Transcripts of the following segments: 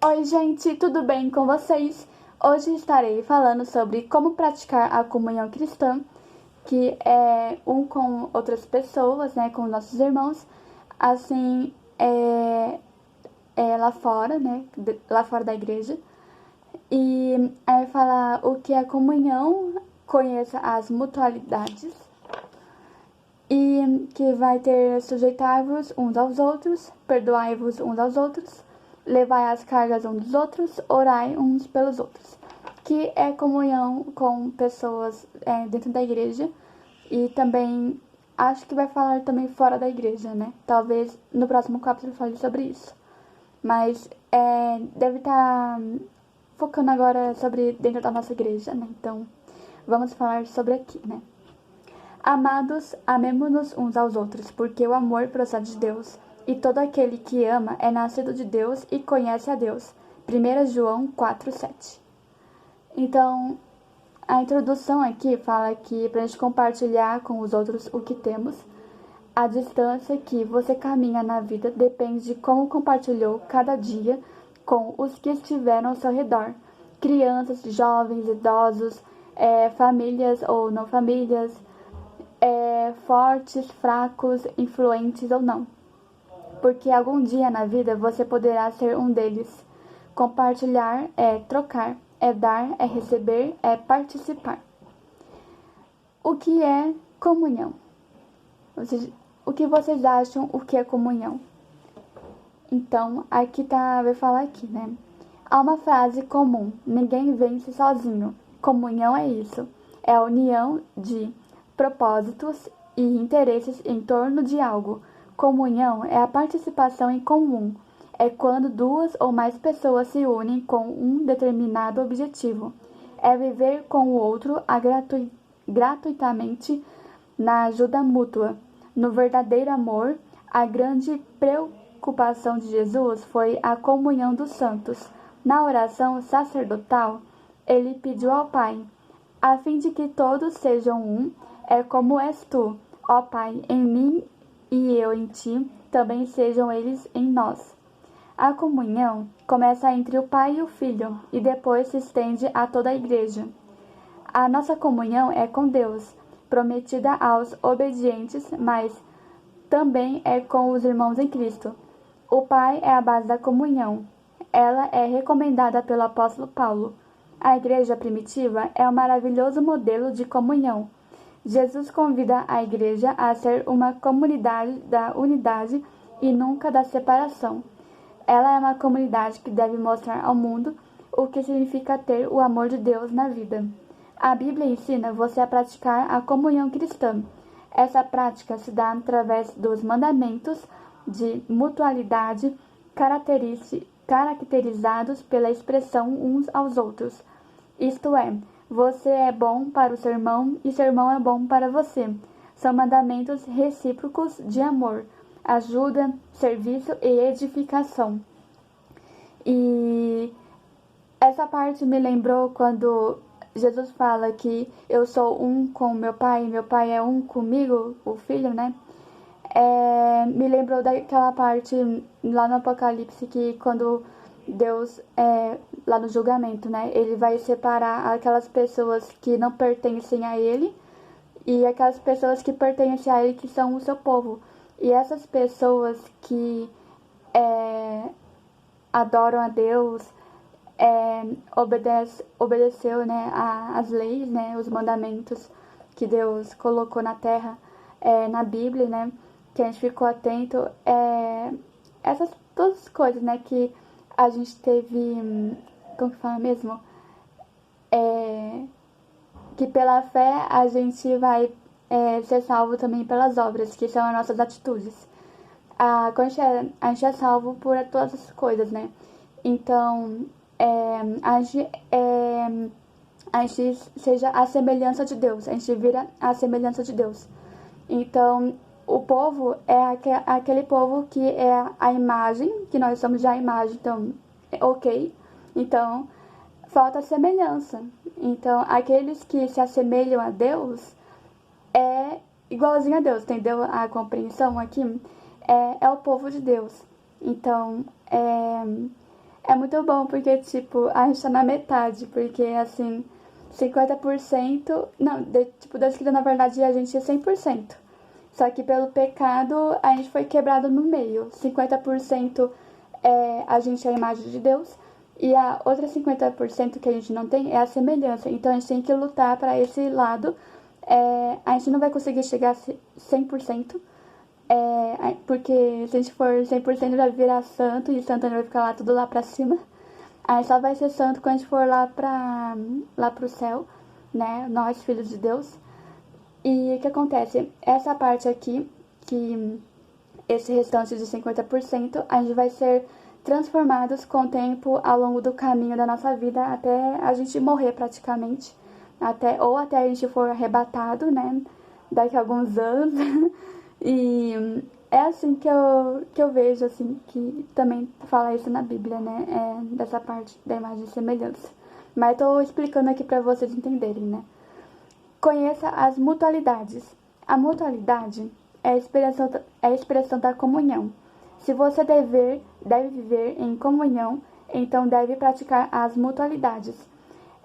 Oi, gente, tudo bem com vocês? Hoje estarei falando sobre como praticar a comunhão cristã, que é um com outras pessoas, né, com nossos irmãos, assim, lá fora, né, lá fora da igreja. E aí falar o que é comunhão, conheça as mutualidades e que vai ter sujeitar-vos uns aos outros, perdoai-vos uns aos outros, levai as cargas uns dos outros, orai uns pelos outros. Que é comunhão com pessoas dentro da igreja e também acho que vai falar também fora da igreja, né? Talvez no próximo capítulo fale sobre isso. Mas deve estar focando agora sobre dentro da nossa igreja, né? Então vamos falar sobre aqui, né? Amados, amemo-nos uns aos outros, porque o amor procede de Deus, e todo aquele que ama é nascido de Deus e conhece a Deus. 1 João 4:7. Então, a introdução aqui fala que para a gente compartilhar com os outros o que temos, a distância que você caminha na vida depende de como compartilhou cada dia com os que estiveram ao seu redor. Crianças, jovens, idosos, famílias ou não famílias, fortes, fracos, influentes ou não. Porque algum dia na vida você poderá ser um deles. Compartilhar é trocar, é dar, é receber, é participar. O que é comunhão? O que vocês acham o que é comunhão? Então, aqui vai falar aqui, né? Há uma frase comum: ninguém vence sozinho. Comunhão é isso. É a união de propósitos e interesses em torno de algo. Comunhão é a participação em comum. É quando duas ou mais pessoas se unem com um determinado objetivo. É viver com o outro gratuitamente na ajuda mútua. No verdadeiro amor, a grande preocupação de Jesus foi a comunhão dos santos. Na oração sacerdotal, ele pediu ao Pai, a fim de que todos sejam um, é como és tu, ó Pai, em mim e eu em ti, também sejam eles em nós. A comunhão começa entre o Pai e o Filho e depois se estende a toda a Igreja. A nossa comunhão é com Deus, prometida aos obedientes, mas também é com os irmãos em Cristo. O Pai é a base da comunhão. Ela é recomendada pelo apóstolo Paulo. A igreja primitiva é um maravilhoso modelo de comunhão. Jesus convida a igreja a ser uma comunidade da unidade e nunca da separação. Ela é uma comunidade que deve mostrar ao mundo o que significa ter o amor de Deus na vida. A Bíblia ensina você a praticar a comunhão cristã. Essa prática se dá através dos mandamentos de mutualidade caracterizados pela expressão uns aos outros. Isto é, você é bom para o seu irmão e seu irmão é bom para você. São mandamentos recíprocos de amor, ajuda, serviço e edificação. E essa parte me lembrou quando Jesus fala que eu sou um com meu pai é um comigo, o filho, né? Me lembrou daquela parte lá no Apocalipse que quando Deus, lá no julgamento, né? Ele vai separar aquelas pessoas que não pertencem a ele e aquelas pessoas que pertencem a ele, que são o seu povo. E essas pessoas que adoram a Deus, obedeceu, né, as leis, né, os mandamentos que Deus colocou na terra, na Bíblia, né, que a gente ficou atento, essas todas as coisas, né, que a gente teve, como que fala mesmo, que pela fé a gente vai ser salvo também pelas obras, que são as nossas atitudes. Quando a gente é salvo por todas as coisas, né? Então, a gente seja a semelhança de Deus, a gente vira a semelhança de Deus. Então, o povo é aquele povo que é a imagem, que nós somos já a imagem, então, ok. Então, falta semelhança. Então, aqueles que se assemelham a Deus é igualzinho a Deus, entendeu? A compreensão aqui é o povo de Deus. Então, É muito bom porque, tipo, a gente tá na metade, porque, assim, 50%... Não, Deus criou, na verdade, a gente é 100%. Só que pelo pecado, a gente foi quebrado no meio. 50% a gente é a imagem de Deus, e a outra 50% que a gente não tem é a semelhança. Então, a gente tem que lutar para esse lado. A gente não vai conseguir chegar a 100%, porque se a gente for 100% vai virar santo, e santo vai ficar lá tudo lá pra cima. A gente só vai ser santo quando a gente for lá pro céu, né? Nós, filhos de Deus. E o que acontece? Essa parte aqui, que esse restante de 50%, a gente vai ser transformados com o tempo ao longo do caminho da nossa vida até a gente morrer praticamente. Ou até a gente for arrebatado, né? Daqui a alguns anos. E é assim que eu vejo, assim, que também fala isso na Bíblia, né? Dessa parte da imagem e semelhança. Mas tô explicando aqui para vocês entenderem, né? Conheça as mutualidades. A mutualidade é a expressão da comunhão. Se você deve viver em comunhão, então deve praticar as mutualidades.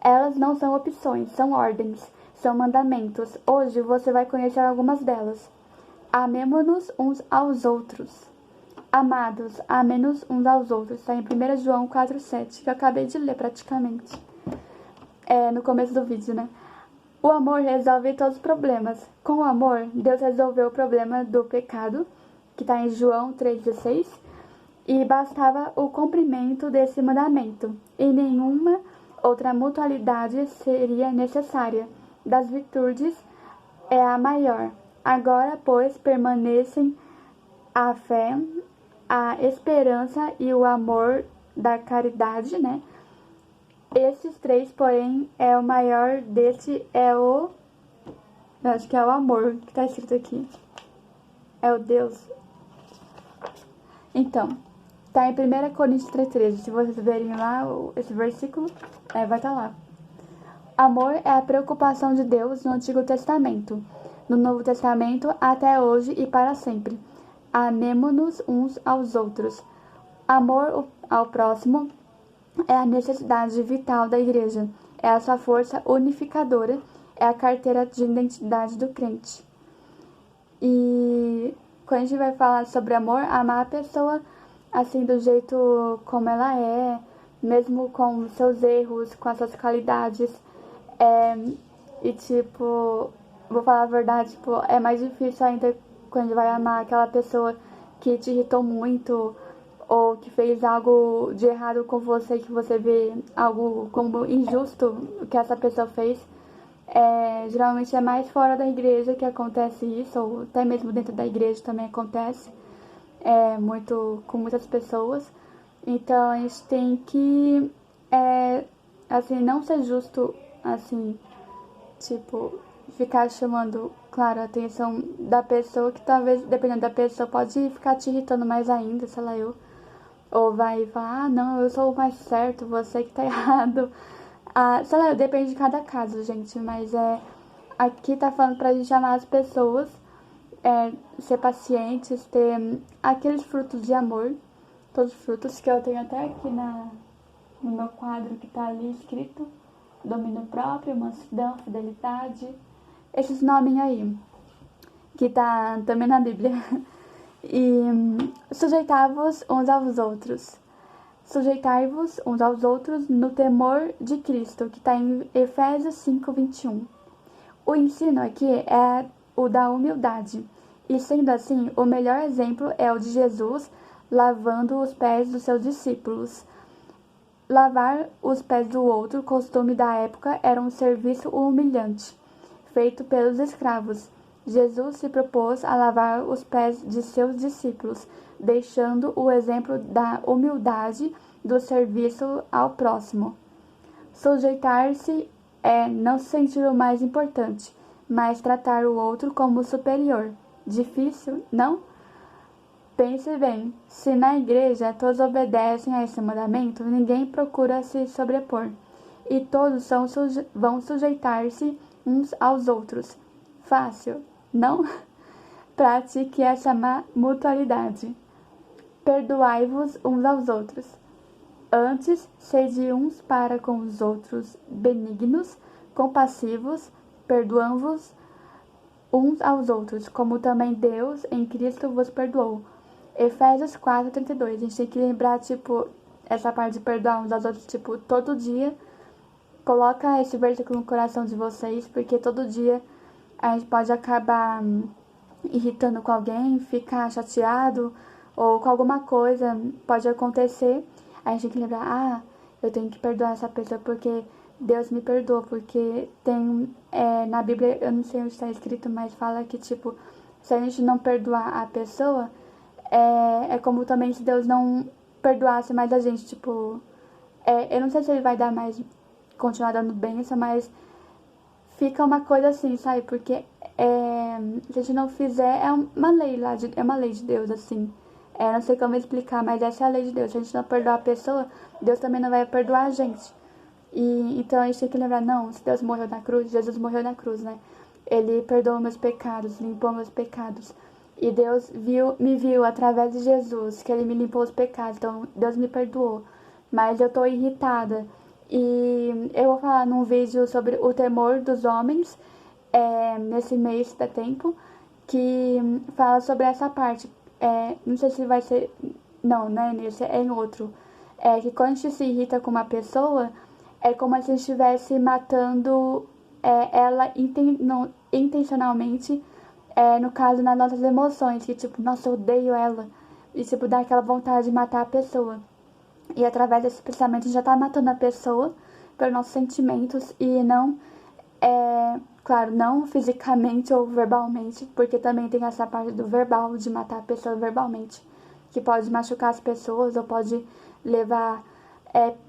Elas não são opções, são ordens, são mandamentos. Hoje você vai conhecer algumas delas. Amemo-nos uns aos outros. Amados, amemos uns aos outros. Está em 1 João 4,7, que eu acabei de ler praticamente. No começo do vídeo, né? O amor resolve todos os problemas. Com o amor, Deus resolveu o problema do pecado, que está em João 3,16, e bastava o cumprimento desse mandamento, e nenhuma outra mutualidade seria necessária. Das virtudes é a maior. Agora, pois, permanecem a fé, a esperança e o amor da caridade, né? Esses três, porém, o maior desse eu acho que é o amor, que tá escrito aqui. É o Deus. Então, tá em 1 Coríntios 3,13. Se vocês verem lá, esse versículo, vai estar lá. Amor é a preocupação de Deus no Antigo Testamento, no Novo Testamento, até hoje e para sempre. Amemo-nos uns aos outros. Amor ao próximo é a necessidade vital da igreja, é a sua força unificadora, é a carteira de identidade do crente. E quando a gente vai falar sobre amor, amar a pessoa assim do jeito como ela é, mesmo com seus erros, com as suas qualidades. E tipo, vou falar a verdade, tipo, é mais difícil ainda quando a gente vai amar aquela pessoa que te irritou muito, ou que fez algo de errado com você, que você vê algo como injusto que essa pessoa fez. Geralmente é mais fora da igreja que acontece isso, ou até mesmo dentro da igreja também acontece, com muitas pessoas. Então a gente tem que, assim, não ser justo, assim, tipo, ficar chamando, claro, a atenção da pessoa, que talvez, dependendo da pessoa, pode ficar te irritando mais ainda, sei lá, ou vai falar, não, eu sou o mais certo, você que tá errado. Sei lá, depende de cada caso, gente, mas aqui tá falando pra gente amar as pessoas, ser pacientes, ter aqueles frutos de amor, todos os frutos que eu tenho até aqui no meu quadro que tá ali escrito: domínio próprio, mansidão, fidelidade, esses nomes aí, que tá também na Bíblia. E sujeitai-vos uns aos outros. Sujeitai-vos uns aos outros no temor de Cristo, que está em Efésios 5:21. O ensino aqui é o da humildade, e sendo assim, o melhor exemplo é o de Jesus lavando os pés dos seus discípulos. Lavar os pés do outro, costume da época, era um serviço humilhante, feito pelos escravos. Jesus se propôs a lavar os pés de seus discípulos, deixando o exemplo da humildade do serviço ao próximo. Sujeitar-se é não se sentir o mais importante, mas tratar o outro como superior. Difícil, não? Pense bem, se na igreja todos obedecem a esse mandamento, ninguém procura se sobrepor, e todos vão sujeitar-se uns aos outros. Fácil, não? Pratique essa mutualidade. Perdoai-vos uns aos outros. Antes, sede uns para com os outros benignos, compassivos, perdoando-vos uns aos outros, como também Deus em Cristo vos perdoou. Efésios 4:32. A gente tem que lembrar, essa parte de perdoar uns aos outros, todo dia. Coloca esse versículo no coração de vocês, porque todo dia a gente pode acabar irritando com alguém, ficar chateado, ou com alguma coisa pode acontecer. A gente tem que lembrar, eu tenho que perdoar essa pessoa porque Deus me perdoa, porque tem, na Bíblia, eu não sei onde está escrito, mas fala que, se a gente não perdoar a pessoa, é como também se Deus não perdoasse mais a gente, eu não sei se ele vai dar mais, continuar dando bênção, mas fica uma coisa assim, sabe, porque se a gente não fizer, é uma lei de Deus, assim. Não sei como explicar, mas essa é a lei de Deus. Se a gente não perdoar a pessoa, Deus também não vai perdoar a gente. E então a gente tem que lembrar, não, se Deus morreu na cruz, Jesus morreu na cruz, né? Ele perdoou meus pecados, limpou meus pecados. E Deus me viu através de Jesus, que ele me limpou os pecados. Então Deus me perdoou. Mas eu tô irritada. E eu vou falar num vídeo sobre o temor dos homens, nesse mês da tempo, que fala sobre essa parte. Não sei se vai ser... Não é nesse, é em outro. Que quando a gente se irrita com uma pessoa, é como se a gente estivesse matando ela intencionalmente, no caso, nas nossas emoções, que nossa, eu odeio ela. E dá aquela vontade de matar a pessoa. E através desse pensamento a gente já tá matando a pessoa pelos nossos sentimentos e não, claro, não fisicamente ou verbalmente, porque também tem essa parte do verbal, de matar a pessoa verbalmente, que pode machucar as pessoas ou pode levar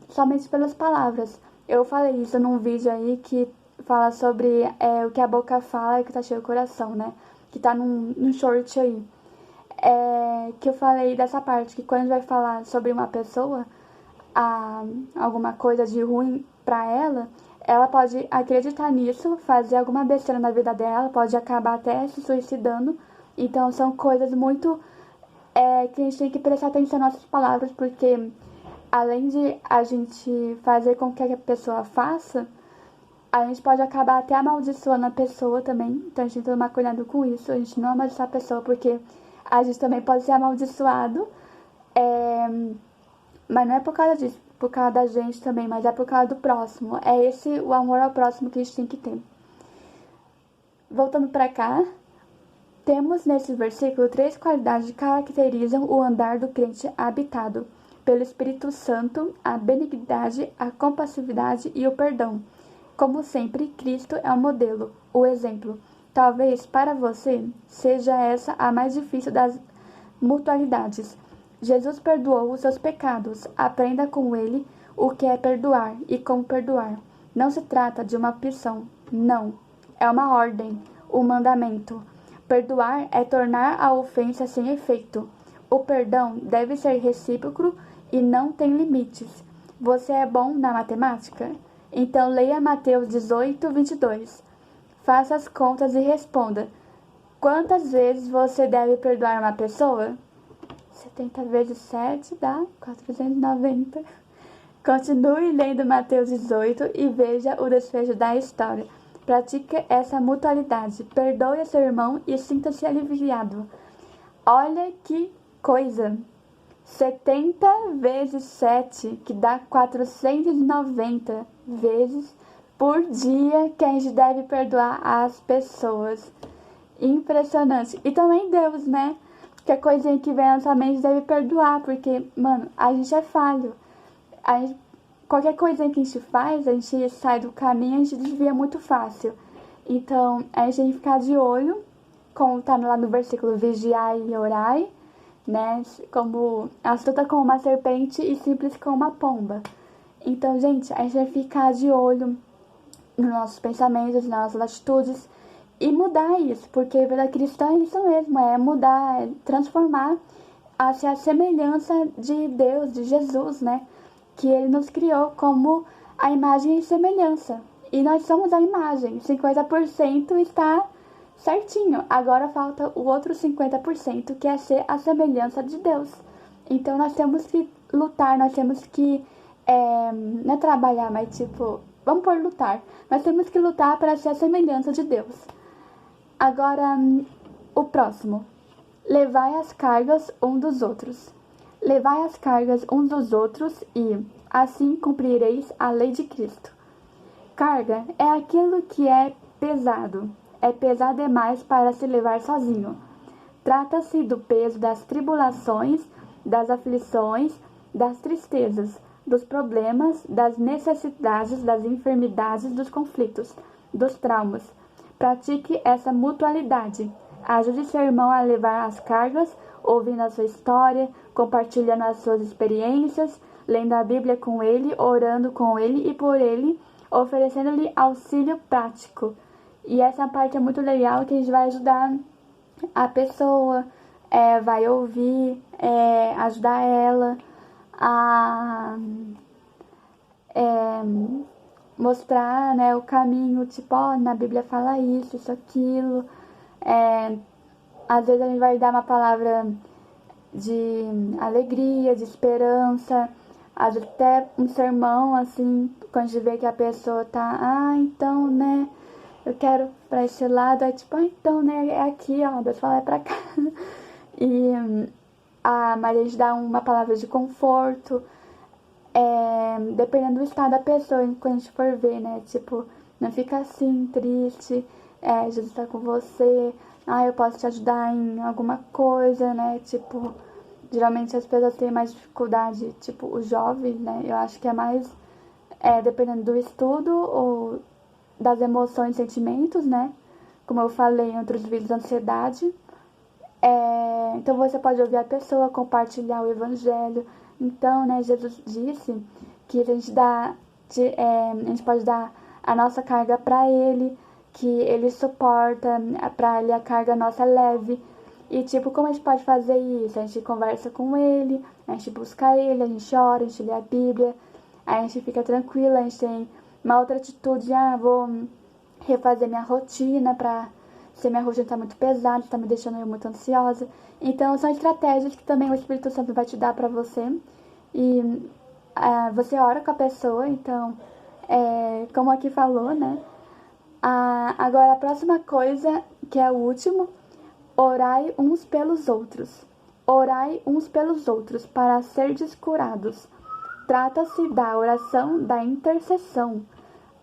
somente pelas palavras. Eu falei isso num vídeo aí que fala sobre o que a boca fala e o que tá cheio o coração, né? Que tá num short aí. Que eu falei dessa parte, que quando a gente vai falar sobre uma pessoa, alguma coisa de ruim pra ela pode acreditar nisso, fazer alguma besteira na vida dela, pode acabar até se suicidando. Então são coisas muito que a gente tem que prestar atenção nas nossas palavras, porque além de a gente fazer com que a pessoa faça, a gente pode acabar até amaldiçoando a pessoa também. Então a gente tem que tomar cuidado com isso, a gente não amaldiçoar a pessoa, porque a gente também pode ser amaldiçoado, mas não é por causa disso, por causa da gente também, mas é por causa do próximo. É esse o amor ao próximo que a gente tem que ter. Voltando pra cá, temos nesse versículo 3 qualidades que caracterizam o andar do crente habitado pelo Espírito Santo: a benignidade, a compassividade e o perdão. Como sempre, Cristo é o modelo, o exemplo. Talvez para você seja essa a mais difícil das mutualidades. Jesus perdoou os seus pecados. Aprenda com ele o que é perdoar e como perdoar. Não se trata de uma opção, não. É uma ordem, um mandamento. Perdoar é tornar a ofensa sem efeito. O perdão deve ser recíproco e não tem limites. Você é bom na matemática? Então leia Mateus 18:22. Faça as contas e responda: quantas vezes você deve perdoar uma pessoa? 70 vezes 7 dá 490. Continue lendo Mateus 18 e veja o desfecho da história. Pratique essa mutualidade. Perdoe a seu irmão e sinta-se aliviado. Olha que coisa! 70 vezes 7, que dá 490 vezes por dia que a gente deve perdoar as pessoas. Impressionante. E também Deus, né? Que a coisinha que vem na sua mente deve perdoar, porque, mano, a gente é falho. Qualquer coisinha que a gente faz, a gente sai do caminho, a gente desvia muito fácil. Então, a gente tem que ficar de olho, como tá lá no versículo, vigiai e orai, né? Como astuta como uma serpente e simples como uma pomba. Então, gente, a gente vai ficar de olho nos nossos pensamentos, nas nossas atitudes e mudar isso, porque a vida cristã é isso mesmo, é mudar, é transformar hacia a semelhança de Deus, de Jesus, né? Que ele nos criou como a imagem e semelhança. E nós somos a imagem, 50% está certinho. Agora falta o outro 50%, que é ser a semelhança de Deus. Então nós temos que lutar, nós temos que, não é trabalhar, mas tipo, vamos por lutar. Nós temos que lutar para ser a semelhança de Deus. Agora, o próximo. Levai as cargas um dos outros. Levai as cargas uns dos outros e, assim, cumprireis a lei de Cristo. Carga é aquilo que é pesado demais para se levar sozinho. Trata-se do peso das tribulações, das aflições, das tristezas, dos problemas, das necessidades, das enfermidades, dos conflitos, dos traumas. Pratique essa mutualidade. Ajude seu irmão a levar as cargas, ouvindo a sua história, compartilhando as suas experiências, lendo a Bíblia com ele, orando com ele e por ele, oferecendo-lhe auxílio prático. E essa parte é muito legal, que a gente vai ajudar a pessoa, vai ouvir, ajudar ela a mostrar, né, o caminho, tipo, ó, na Bíblia fala isso, aquilo. Às vezes a gente vai dar uma palavra de alegria, de esperança, às vezes até um sermão, assim, quando a gente vê que a pessoa tá, então, né, eu quero pra esse lado, aí tipo, então, né, é aqui, ó, Deus fala, é pra cá. E mas a gente dá uma palavra de conforto, dependendo do estado da pessoa, quando a gente for ver, né, tipo, não fica assim, triste, Jesus tá com você, eu posso te ajudar em alguma coisa, né, tipo, geralmente as pessoas têm mais dificuldade, tipo, os jovens, né, eu acho que é mais, dependendo do estudo ou das emoções e sentimentos, né, como eu falei em outros vídeos, ansiedade. Então você pode ouvir a pessoa, compartilhar o evangelho. Então, né, Jesus disse que a gente pode dar a nossa carga para ele, que ele suporta, para ele a carga nossa leve. E tipo, como a gente pode fazer isso? A gente conversa com ele, a gente busca ele, a gente ora, a gente lê a Bíblia, a gente fica tranquila, a gente tem uma outra atitude, vou refazer minha rotina se minha rotina tá muito pesada, tá me deixando eu muito ansiosa. Então, são estratégias que também o Espírito Santo vai te dar pra você. E você ora com a pessoa, então, como aqui falou, né? Agora, a próxima coisa, que é o último, orai uns pelos outros. Orai uns pelos outros para serdes curados. Trata-se da oração da intercessão.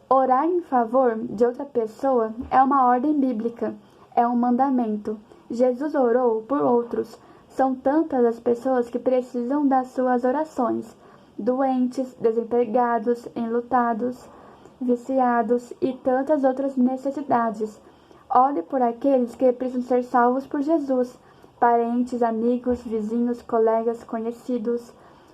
Orar em favor de outra pessoa é uma ordem bíblica, é um mandamento. Jesus orou por outros. São tantas as pessoas que precisam das suas orações: doentes, desempregados, enlutados, viciados e tantas outras necessidades. Ore por aqueles que precisam ser salvos por Jesus, parentes, amigos, vizinhos, colegas, conhecidos.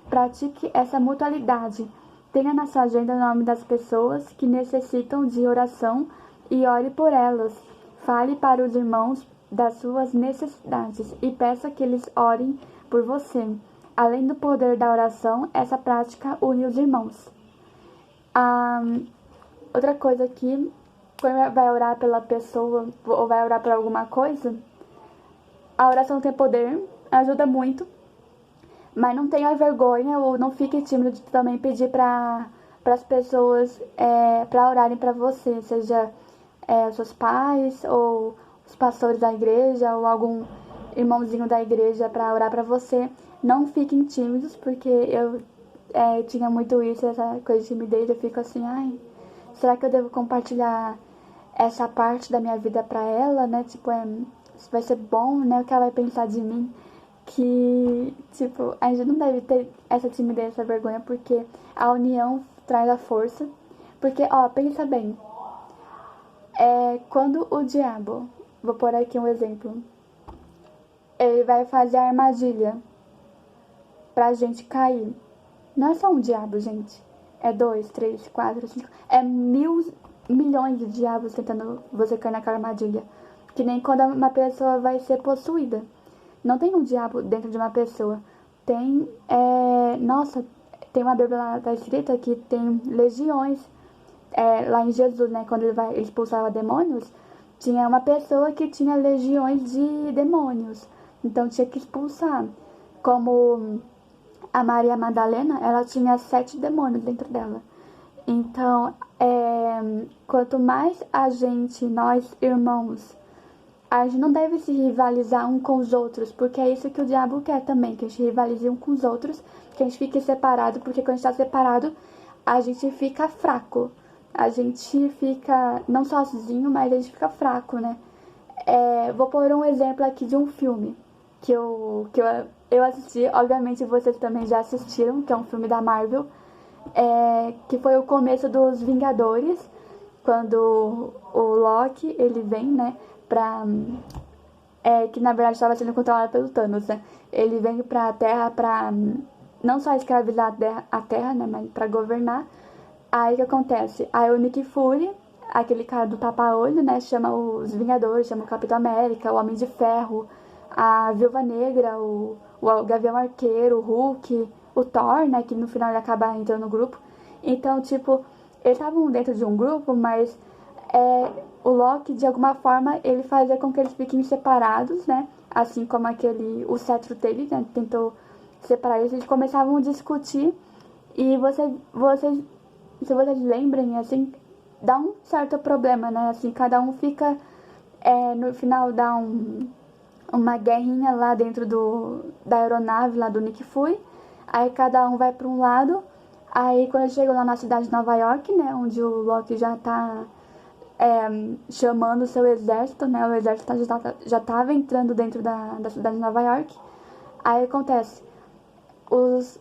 Pratique essa mutualidade. Tenha na sua agenda o nome das pessoas que necessitam de oração e ore por elas. Fale para os irmãos das suas necessidades e peça que eles orem por você. Além do poder da oração, essa prática une os irmãos. Outra coisa aqui, quando vai orar pela pessoa ou vai orar por alguma coisa, a oração tem poder, ajuda muito. Mas não tenha vergonha ou não fique tímido de também pedir para as pessoas para orarem para você, seja os seus pais ou os pastores da igreja ou algum irmãozinho da igreja para orar para você. Não fiquem tímidos, porque eu tinha muito isso, essa coisa de timidez. Eu fico assim, será que eu devo compartilhar essa parte da minha vida para ela, né? Tipo, vai ser bom, né? O que ela vai pensar de mim? Que, tipo, a gente não deve ter essa timidez, essa vergonha, porque a união traz a força. Porque, pensa bem, quando o diabo, vou pôr aqui um exemplo, ele vai fazer a armadilha pra gente cair. Não é só um diabo, gente. É 2, 3, 4, 5, milhões de diabos tentando você cair naquela armadilha. Que nem quando uma pessoa vai ser possuída. Não tem um diabo dentro de uma pessoa. Tem, tem uma Bíblia lá, tá escrita que tem legiões. Lá em Jesus, né, quando ele expulsava demônios, tinha uma pessoa que tinha legiões de demônios. Então tinha que expulsar. Como a Maria Madalena, ela tinha 7 demônios dentro dela. Então, quanto mais nós irmãos, a gente não deve se rivalizar um com os outros, porque é isso que o diabo quer também, que a gente rivalize um com os outros, que a gente fique separado, porque quando a gente tá separado, a gente fica fraco. A gente fica, não sozinho, mas a gente fica fraco, né? Vou pôr um exemplo aqui de um filme que eu assisti, obviamente vocês também já assistiram, que é um filme da Marvel, que foi o começo dos Vingadores, quando o Loki, ele vem, né, que na verdade estava sendo controlado pelo Thanos, né? Ele vem pra Terra pra não só escravizar a Terra, né, mas pra governar. Aí o que acontece? Aí o Nick Fury, aquele cara do tapa-olho, né, chama os Vingadores, chama o Capitão América, o Homem de Ferro, a Viúva Negra, o Gavião Arqueiro, o Hulk, o Thor, né, que no final ele acaba entrando no grupo. Então, tipo, eles estavam dentro de um grupo, mas o Loki, de alguma forma, ele fazia com que eles fiquem separados, né, assim como o cetro dele, né, tentou separar eles começavam a discutir e se vocês lembrem, assim, dá um certo problema, né, assim, cada um fica, no final dá uma guerrinha lá dentro da aeronave lá do Nick Fury, aí cada um vai para um lado, aí quando chegam lá na cidade de Nova York, né, onde o Loki já tá chamando o seu exército, né, o exército já tava entrando dentro da cidade de Nova York, aí acontece, os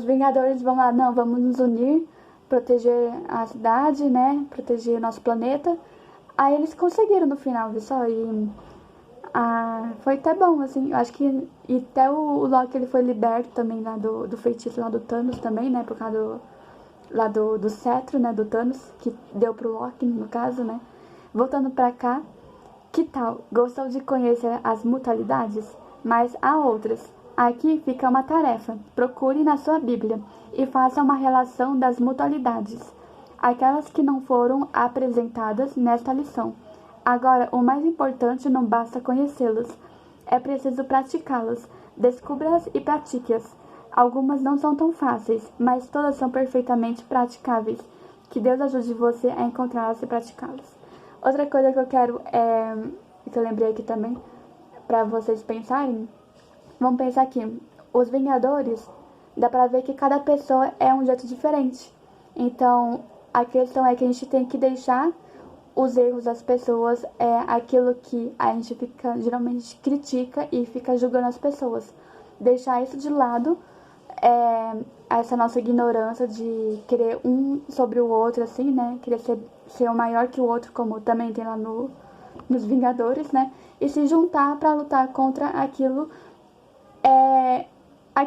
Vingadores vão lá, não, vamos nos unir, proteger a cidade, né, proteger o nosso planeta, aí eles conseguiram no final, viu só, foi até bom, assim, eu acho que e até o Loki ele foi liberto também lá do feitiço lá do Thanos também, né, por causa do cetro, né, do Thanos, que deu pro Loki, no caso, né. Voltando pra cá, que tal? Gostou de conhecer as mutualidades? Mas há outras. Aqui fica uma tarefa. Procure na sua Bíblia e faça uma relação das mutualidades, aquelas que não foram apresentadas nesta lição. Agora, o mais importante não basta conhecê-las, é preciso praticá-las. Descubra-as e pratique-as. Algumas não são tão fáceis, mas todas são perfeitamente praticáveis. Que Deus ajude você a encontrá-las e praticá-las. Outra coisa que eu quero que eu lembrei aqui também, para vocês pensarem, vamos pensar aqui, os Vingadores, dá pra ver que cada pessoa é um jeito diferente. Então, a questão é que a gente tem que deixar os erros das pessoas, aquilo que a gente geralmente critica e fica julgando as pessoas. Deixar isso de lado, essa nossa ignorância de querer um sobre o outro, assim, né? Querer ser o maior que o outro, como também tem lá nos Vingadores, né? E se juntar pra lutar contra aquilo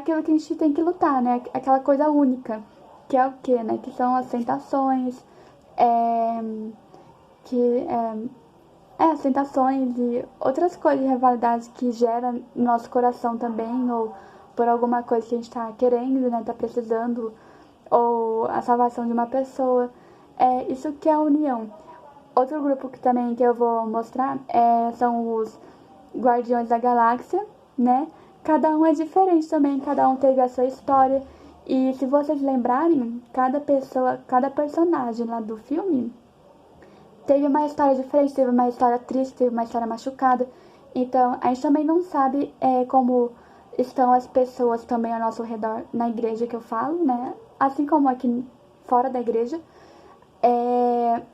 que a gente tem que lutar, né? Aquela coisa única, que é o quê, né? Que são as tentações, as tentações e outras coisas de rivalidade que gera no nosso coração também, ou por alguma coisa que a gente tá querendo, né? Tá precisando, ou a salvação de uma pessoa. Isso que é a união. Outro grupo que também que eu vou mostrar são os Guardiões da Galáxia, né? Cada um é diferente também, cada um teve a sua história. E se vocês lembrarem, cada personagem lá do filme teve uma história diferente, teve uma história triste, teve uma história machucada. Então, a gente também não sabe como estão as pessoas também ao nosso redor na igreja que eu falo, né? Assim como aqui fora da igreja.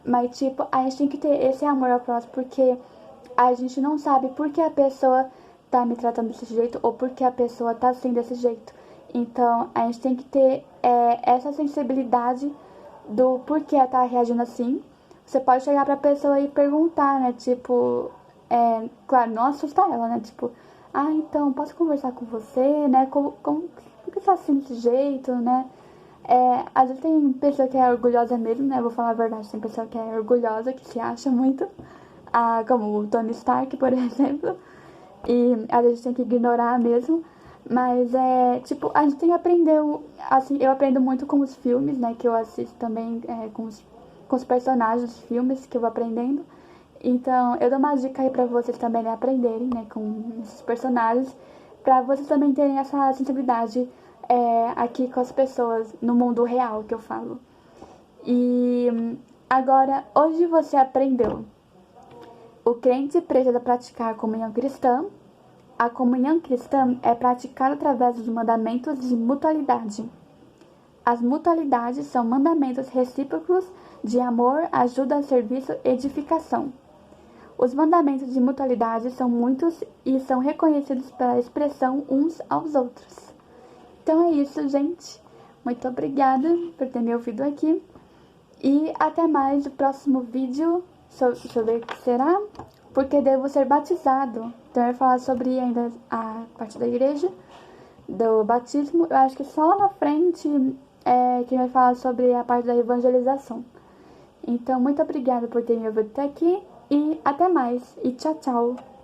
Mas, tipo, a gente tem que ter esse amor ao próximo, porque a gente não sabe por que a pessoa tá me tratando desse jeito ou por que a pessoa tá assim desse jeito. Então, a gente tem que ter essa sensibilidade do porquê ela tá reagindo assim. Você pode chegar pra pessoa e perguntar, né? Tipo, claro, não assustar ela, né? Tipo, então, posso conversar com você, né? Por que você tá assim desse jeito, né? Às vezes tem pessoa que é orgulhosa mesmo, né? Eu vou falar a verdade, tem pessoa que é orgulhosa, que se acha muito, como o Tony Stark, por exemplo. E às vezes tem que ignorar mesmo. Mas tipo, a gente tem que aprender, assim, eu aprendo muito com os filmes, né? Que eu assisto também com os personagens dos filmes que eu vou aprendendo. Então, eu dou uma dica aí pra vocês também aprenderem, né? Com esses personagens, pra vocês também terem essa sensibilidade aqui com as pessoas, no mundo real que eu falo. E agora, hoje você aprendeu. O crente precisa praticar a comunhão cristã. A comunhão cristã é praticada através dos mandamentos de mutualidade. As mutualidades são mandamentos recíprocos de amor, ajuda, serviço e edificação. Os mandamentos de mutualidade são muitos e são reconhecidos pela expressão uns aos outros. Então é isso, gente. Muito obrigada por ter me ouvido aqui. E até mais no próximo vídeo. Deixa eu ver o que será. Porque devo ser batizado. Então eu vou falar sobre ainda a parte da igreja, do batismo. Eu acho que só lá na frente que vai falar sobre a parte da evangelização. Então, muito obrigada por ter me ouvido até aqui. E até mais. E tchau, tchau.